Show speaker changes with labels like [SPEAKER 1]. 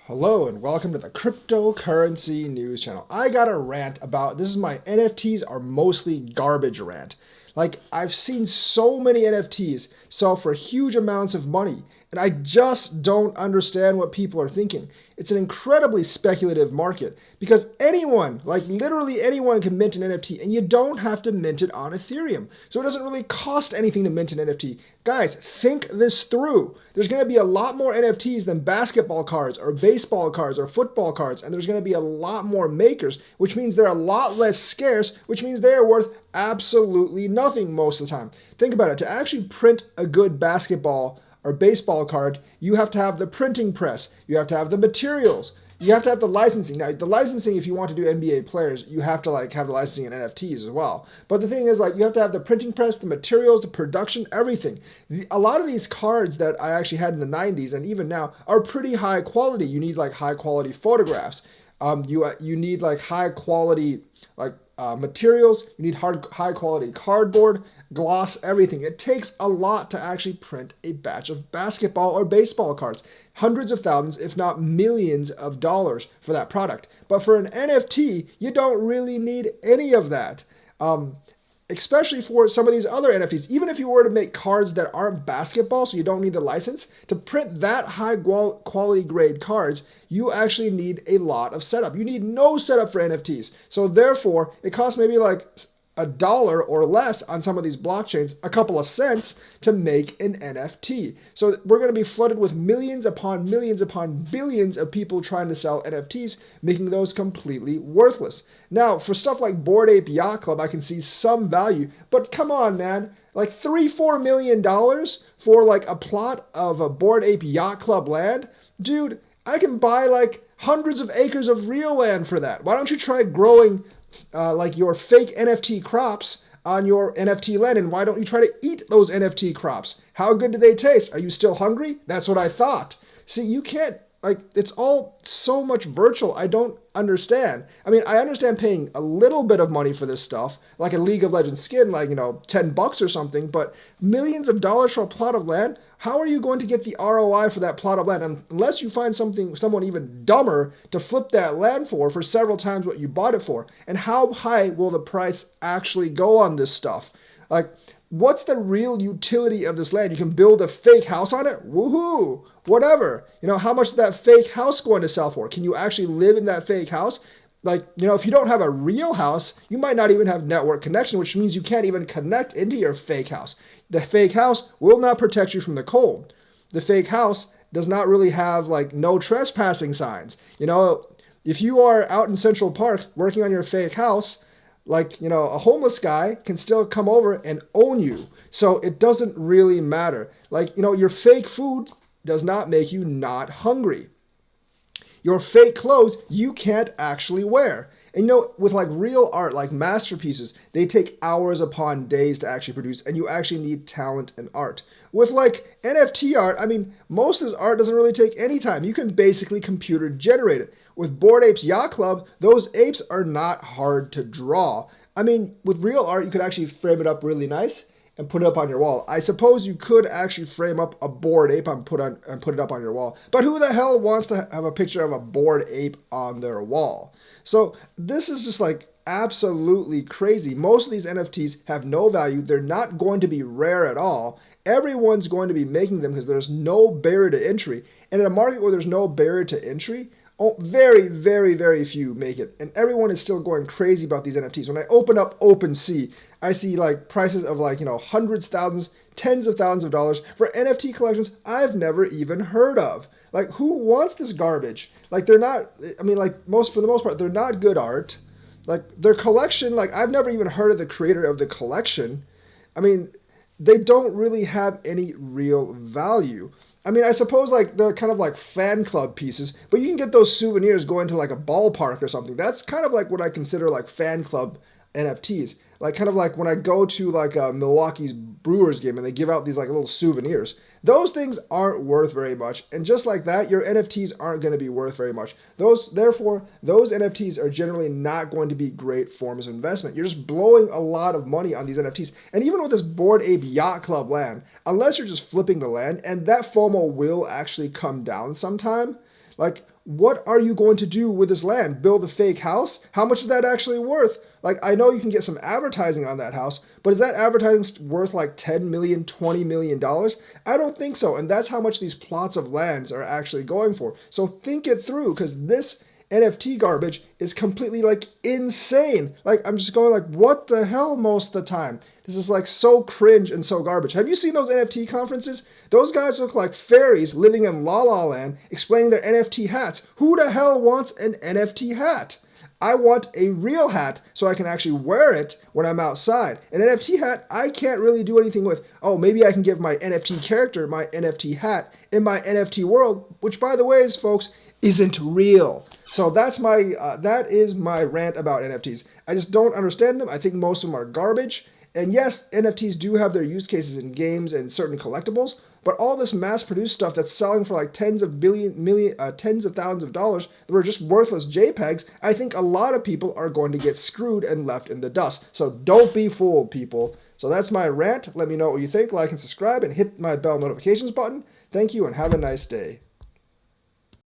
[SPEAKER 1] Hello and welcome to the cryptocurrency news channel. I got a rant about this is my NFTs are mostly garbage rant. Like I've seen so many NFTs sell for huge amounts of money and I just don't understand what people are thinking. It's an incredibly speculative market because anyone, like literally anyone can mint an NFT and you don't have to mint it on Ethereum. So it doesn't really cost anything to mint an NFT. Guys, think this through. There's going to be a lot more NFTs than basketball cards or baseball cards or football cards, and there's going to be a lot more makers, which means they're a lot less scarce, which means they are worth absolutely nothing most of the time. Think about it. To actually print a good basketball or baseball card, you have to have the printing press, you have to have the materials, you have to have the licensing. Now, the licensing, if you want to do NBA players, you have to have the licensing in NFTs as well. But the thing is, you have to have the printing press, the materials, the production, everything. A lot of these cards that I actually had in the 90s and even now are pretty high quality. You need high quality photographs. You need high quality materials. You need high quality cardboard, gloss, everything. It takes a lot to actually print a batch of basketball or baseball cards. Hundreds of thousands, if not millions of dollars for that product. But for an NFT, you don't really need any of that. Especially for some of these other NFTs. Even if you were to make cards that aren't basketball, so you don't need the license, to print that high quality grade cards, you actually need a lot of setup. You need no setup for NFTs. So therefore, it costs maybe $1 or less on some of these blockchains, a couple of cents to make an NFT. So we're going to be flooded with millions upon billions of people trying to sell NFTs, making those completely worthless. Now, for stuff like Bored Ape Yacht Club, I can see some value, but come on, man. $3-4 million for a plot of a Bored Ape Yacht Club land? Dude, I can buy hundreds of acres of real land for that. Why don't you try growing your fake NFT crops on your NFT land, and why don't you try to eat those NFT crops? How good do they taste? Are you still hungry? That's what I thought. See, you can't, it's all so much virtual. I don't understand. I mean, I understand paying a little bit of money for this stuff, like a League of Legends skin, $10 or something, but millions of dollars for a plot of land? How are you going to get the ROI for that plot of land unless you find someone even dumber to flip that land for several times what you bought it for? And how high will the price actually go on this stuff? What's the real utility of this land? You can build a fake house on it? Woohoo! Whatever. How much is that fake house going to sell for? Can you actually live in that fake house? If you don't have a real house, you might not even have network connection, which means you can't even connect into your fake house. The fake house will not protect you from the cold. The fake house does not really have no trespassing signs. If you are out in Central Park working on your fake house, a homeless guy can still come over and own you. So it doesn't really matter. Your fake food does not make you not hungry. Your fake clothes you can't actually wear. And with real art, like masterpieces, they take hours upon days to actually produce, and you actually need talent and art. With NFT art, I mean, most of this art doesn't really take any time. You can basically computer generate it. With Bored Apes Yacht Club, those apes are not hard to draw. I mean, with real art, you could actually frame it up really nice and put it up on your wall. I suppose you could actually frame up a bored ape and put it up on your wall. But who the hell wants to have a picture of a bored ape on their wall? So this is just absolutely crazy. Most of these NFTs have no value. They're not going to be rare at all. Everyone's going to be making them because there's no barrier to entry. And in a market where there's no barrier to entry, very, very, very few make it. And everyone is still going crazy about these NFTs. When I open up OpenSea, I see prices of hundreds, thousands, tens of thousands of dollars for NFT collections I've never even heard of. Who wants this garbage? They're not, I mean, for the most part, they're not good art. Their collection, I've never even heard of the creator of the collection. I mean, they don't really have any real value. I mean, I suppose they're kind of fan club pieces, but you can get those souvenirs going to a ballpark or something. That's kind of what I consider fan club NFTs. When I go to a Milwaukee's Brewers game and they give out these little souvenirs. Those things aren't worth very much. And just like that, your NFTs aren't going to be worth very much. Therefore, those NFTs are generally not going to be great forms of investment. You're just blowing a lot of money on these NFTs. And even with this Bored Ape Yacht Club land, unless you're just flipping the land, and that FOMO will actually come down sometime, Like, what are you going to do with this land? Build a fake house? How much is that actually worth? Like, I know you can get some advertising on that house, but is that advertising worth like 10 million, $20 million? I don't think so. And that's how much these plots of lands are actually going for. So think it through, because this NFT garbage is completely like insane. Like, I'm just going like, what the hell most of the time? This is like so cringe and so garbage. Have you seen those NFT conferences? Those guys look like fairies living in La La Land explaining their NFT hats. Who the hell wants an NFT hat? I want a real hat so I can actually wear it when I'm outside. An NFT hat, I can't really do anything with. Oh, maybe I can give my NFT character my NFT hat in my NFT world, which, by the way, folks, isn't real. So that is my rant about NFTs. I just don't understand them. I think most of them are garbage. And yes, NFTs do have their use cases in games and certain collectibles, but all this mass-produced stuff that's selling for like tens of thousands of dollars that were just worthless JPEGs, I think a lot of people are going to get screwed and left in the dust. So don't be fooled, people. So that's my rant. Let me know what you think. Like and subscribe and hit my bell notifications button. Thank you and have a nice day.